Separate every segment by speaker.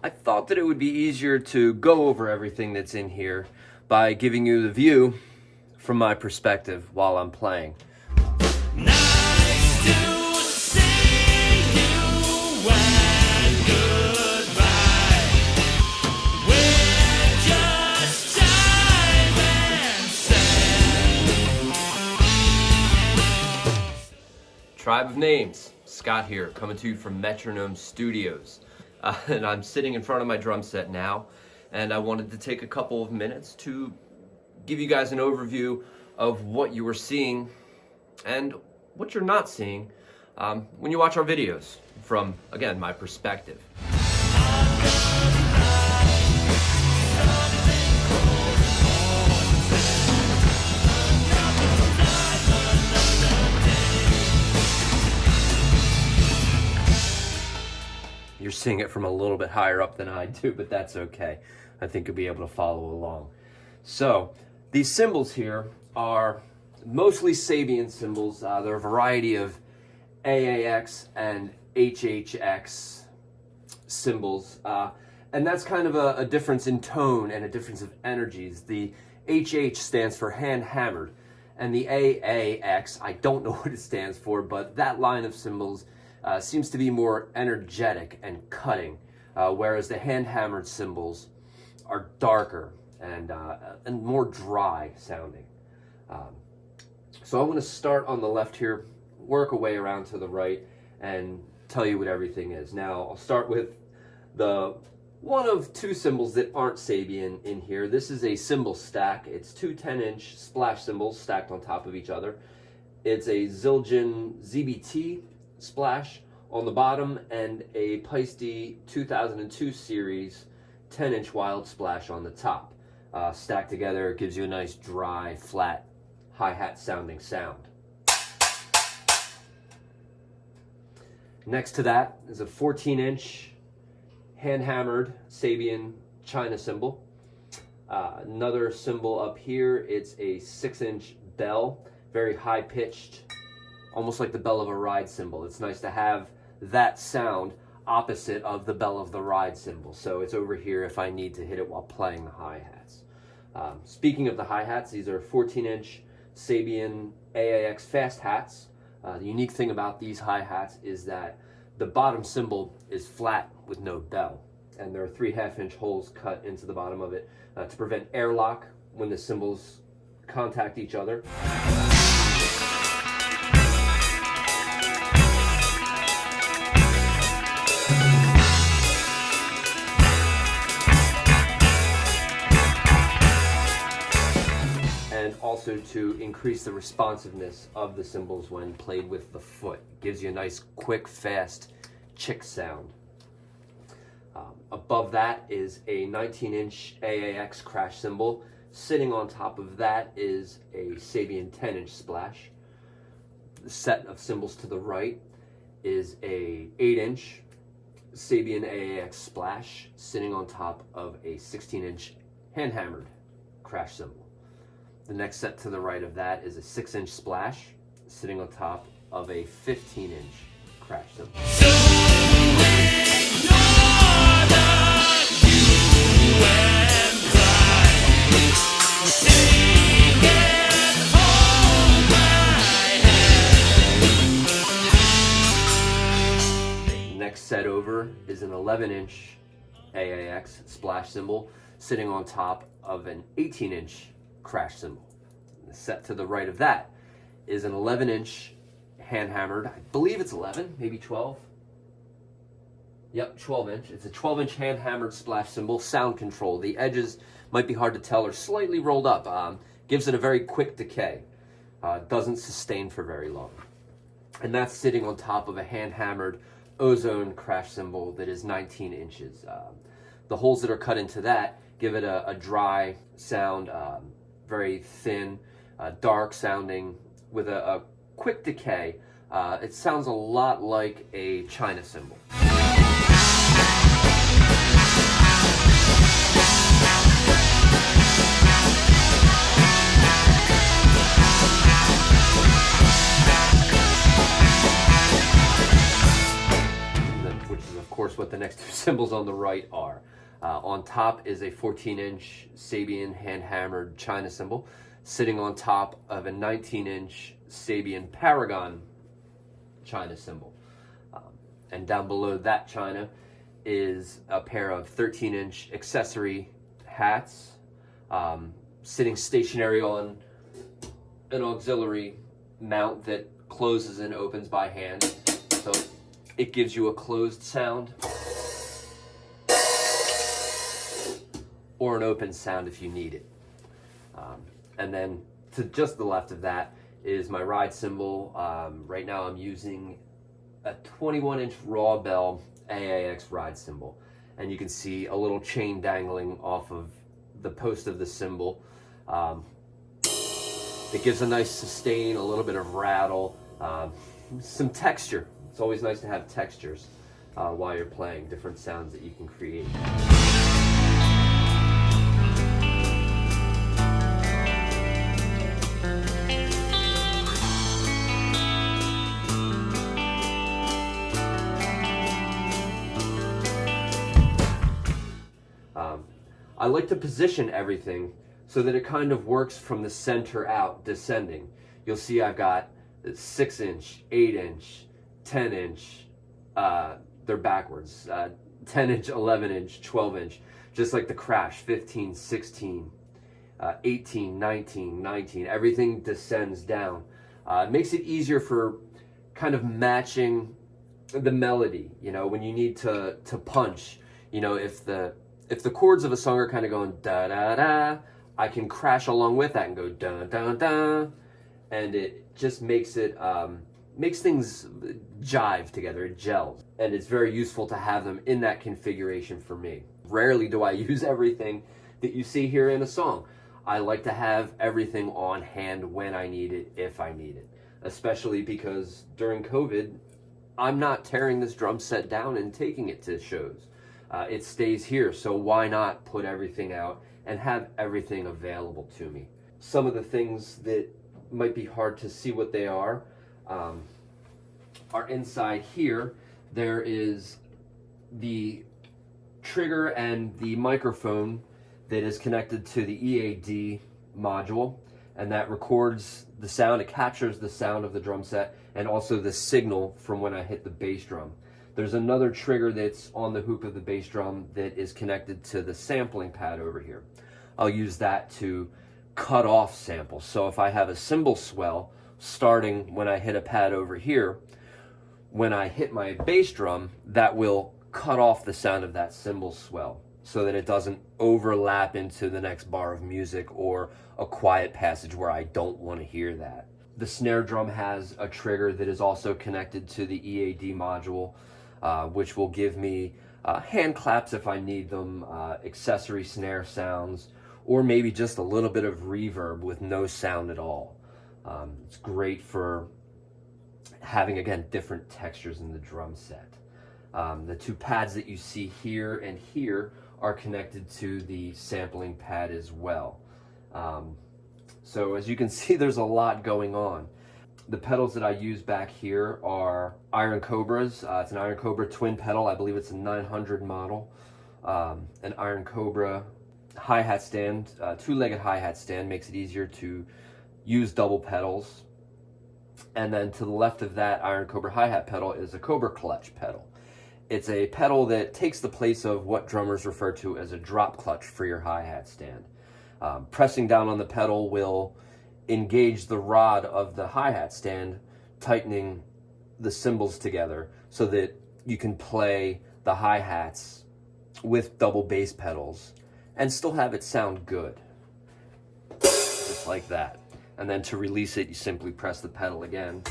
Speaker 1: I thought that it would be easier to go over everything that's in here by giving you the view from my perspective while I'm playing.
Speaker 2: Nice to see you and goodbye. We're just time and sand.
Speaker 1: Tribe of Names, Scott here, coming to you from Metronome Studios. And I'm sitting in front of my drum set now, and I wanted to take a couple of minutes to give you guys an overview of what you are seeing and what you're not seeing when you watch our videos from, again, my perspective. You're seeing it from a little bit higher up than I do, but that's okay. I think you'll be able to follow along. So, these cymbals here are mostly Sabian cymbals. They're a variety of AAX and HHX cymbals. And that's kind of a difference in tone and a difference of energies. The HH stands for hand hammered, and the AAX, I don't know what it stands for, but that line of cymbals seems to be more energetic and cutting, whereas the hand-hammered cymbals are darker and more dry sounding. So I'm going to start on the left here, work a way around to the right, and tell you what everything is. Now, I'll start with the one of two cymbals that aren't Sabian in here. This is a cymbal stack. It's two 10-inch splash cymbals stacked on top of each other. It's a Zildjian ZBT splash on the bottom and a Paiste 2002 series 10-inch wild splash on the top. Stacked together, it gives you a nice dry, flat, hi-hat sounding sound. Next to that is a 14-inch hand-hammered Sabian China cymbal. Another cymbal up here, it's a 6-inch bell, very high-pitched, almost like the bell of a ride cymbal. It's nice to have that sound opposite of the bell of the ride cymbal. So it's over here if I need to hit it while playing the hi-hats. Speaking of the hi-hats, these are 14-inch Sabian AAX fast hats. The unique thing about these hi-hats is that the bottom cymbal is flat with no bell. And there are 3 half-inch holes cut into the bottom of it to prevent airlock when the cymbals contact each other. And also to increase the responsiveness of the cymbals when played with the foot. It gives you a nice, quick, fast chick sound. Above that is a 19-inch AAX crash cymbal. Sitting on top of that is a Sabian 10-inch splash. The set of cymbals to the right is a 8-inch Sabian AAX splash sitting on top of a 16-inch hand-hammered crash cymbal. The next set to the right of that is a 6-inch splash sitting on top of a 15-inch crash cymbal. Next set over is an 11-inch AAX splash cymbal sitting on top of an 18-inch crash cymbal. The set to the right of that is an 11-inch hand-hammered, I believe it's 11, maybe 12. Yep, 12-inch. It's a 12-inch hand-hammered splash cymbal, sound control. The edges might be hard to tell, are slightly rolled up. Gives it a very quick decay. Doesn't sustain for very long. And that's sitting on top of a hand-hammered ozone crash cymbal that is 19 inches. The holes that are cut into that give it a dry sound, very thin, dark sounding with a quick decay. It sounds a lot like a China cymbal. what the next two cymbals on the right are. On top is a 14-inch Sabian hand-hammered China cymbal, sitting on top of a 19-inch Sabian Paragon China cymbal. And down below that China is a pair of 13-inch accessory hats, sitting stationary on an auxiliary mount that closes and opens by hand. So it gives you a closed sound or an open sound if you need it. And then to just the left of that is my ride cymbal. Right now I'm using a 21-inch raw bell AAX ride cymbal. And you can see a little chain dangling off of the post of the cymbal. It gives a nice sustain, a little bit of rattle, some texture. It's always nice to have textures while you're playing, different sounds that you can create. I like to position everything so that it kind of works from the center out, descending. You'll see I've got 6-inch, 8-inch, 10-inch, they're backwards, 10-inch, 11-inch, 12-inch, just like the Crash, 15, 16, 18, 19, 19, everything descends down. It makes it easier for kind of matching the melody, you know, when you need to punch, you know, if the chords of a song are kind of going da-da-da, I can crash along with that and go da-da-da, and it just makes it, makes things jive together, it gels. And it's very useful to have them in that configuration for me. Rarely do I use everything that you see here in a song. I like to have everything on hand when I need it, if I need it. Especially because during COVID, I'm not tearing this drum set down and taking it to shows. It stays here, so why not put everything out and have everything available to me? Some of the things that might be hard to see what they are inside here. There is the trigger and the microphone that is connected to the EAD module, and that records the sound. It captures the sound of the drum set and also the signal from when I hit the bass drum. There's another trigger that's on the hoop of the bass drum that is connected to the sampling pad over here. I'll use that to cut off samples. So if I have a cymbal swell starting when I hit a pad over here, when I hit my bass drum, that will cut off the sound of that cymbal swell so that it doesn't overlap into the next bar of music or a quiet passage where I don't want to hear that. The snare drum has a trigger that is also connected to the EAD module, which will give me hand claps if I need them, accessory snare sounds, or maybe just a little bit of reverb with no sound at all. It's great for having, again, different textures in the drum set. The two pads that you see here and here are connected to the sampling pad as well. So as you can see, there's a lot going on. The pedals that I use back here are Iron Cobras. It's an Iron Cobra twin pedal. I believe it's a 900 model. An Iron Cobra hi-hat stand, two-legged hi-hat stand, makes it easier to use double pedals. And then to the left of that Iron Cobra hi-hat pedal is a Cobra clutch pedal. It's a pedal that takes the place of what drummers refer to as a drop clutch for your hi-hat stand. Pressing down on the pedal will engage the rod of the hi-hat stand, tightening the cymbals together so that you can play the hi-hats with double bass pedals and still have it sound good. Just like that. And then to release it, you simply press the pedal again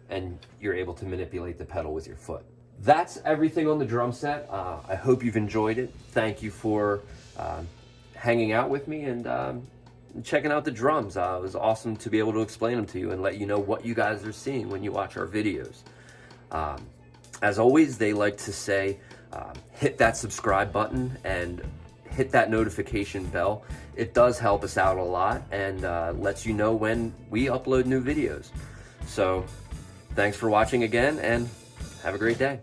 Speaker 1: and you're able to manipulate the pedal with your foot. That's everything on the drum set. I hope you've enjoyed it. Thank you for hanging out with me and checking out the drums. It was awesome to be able to explain them to you and let you know what you guys are seeing when you watch our videos. As always, they like to say, hit that subscribe button and hit that notification bell. It does help us out a lot and lets you know when we upload new videos. So thanks for watching again and have a great day.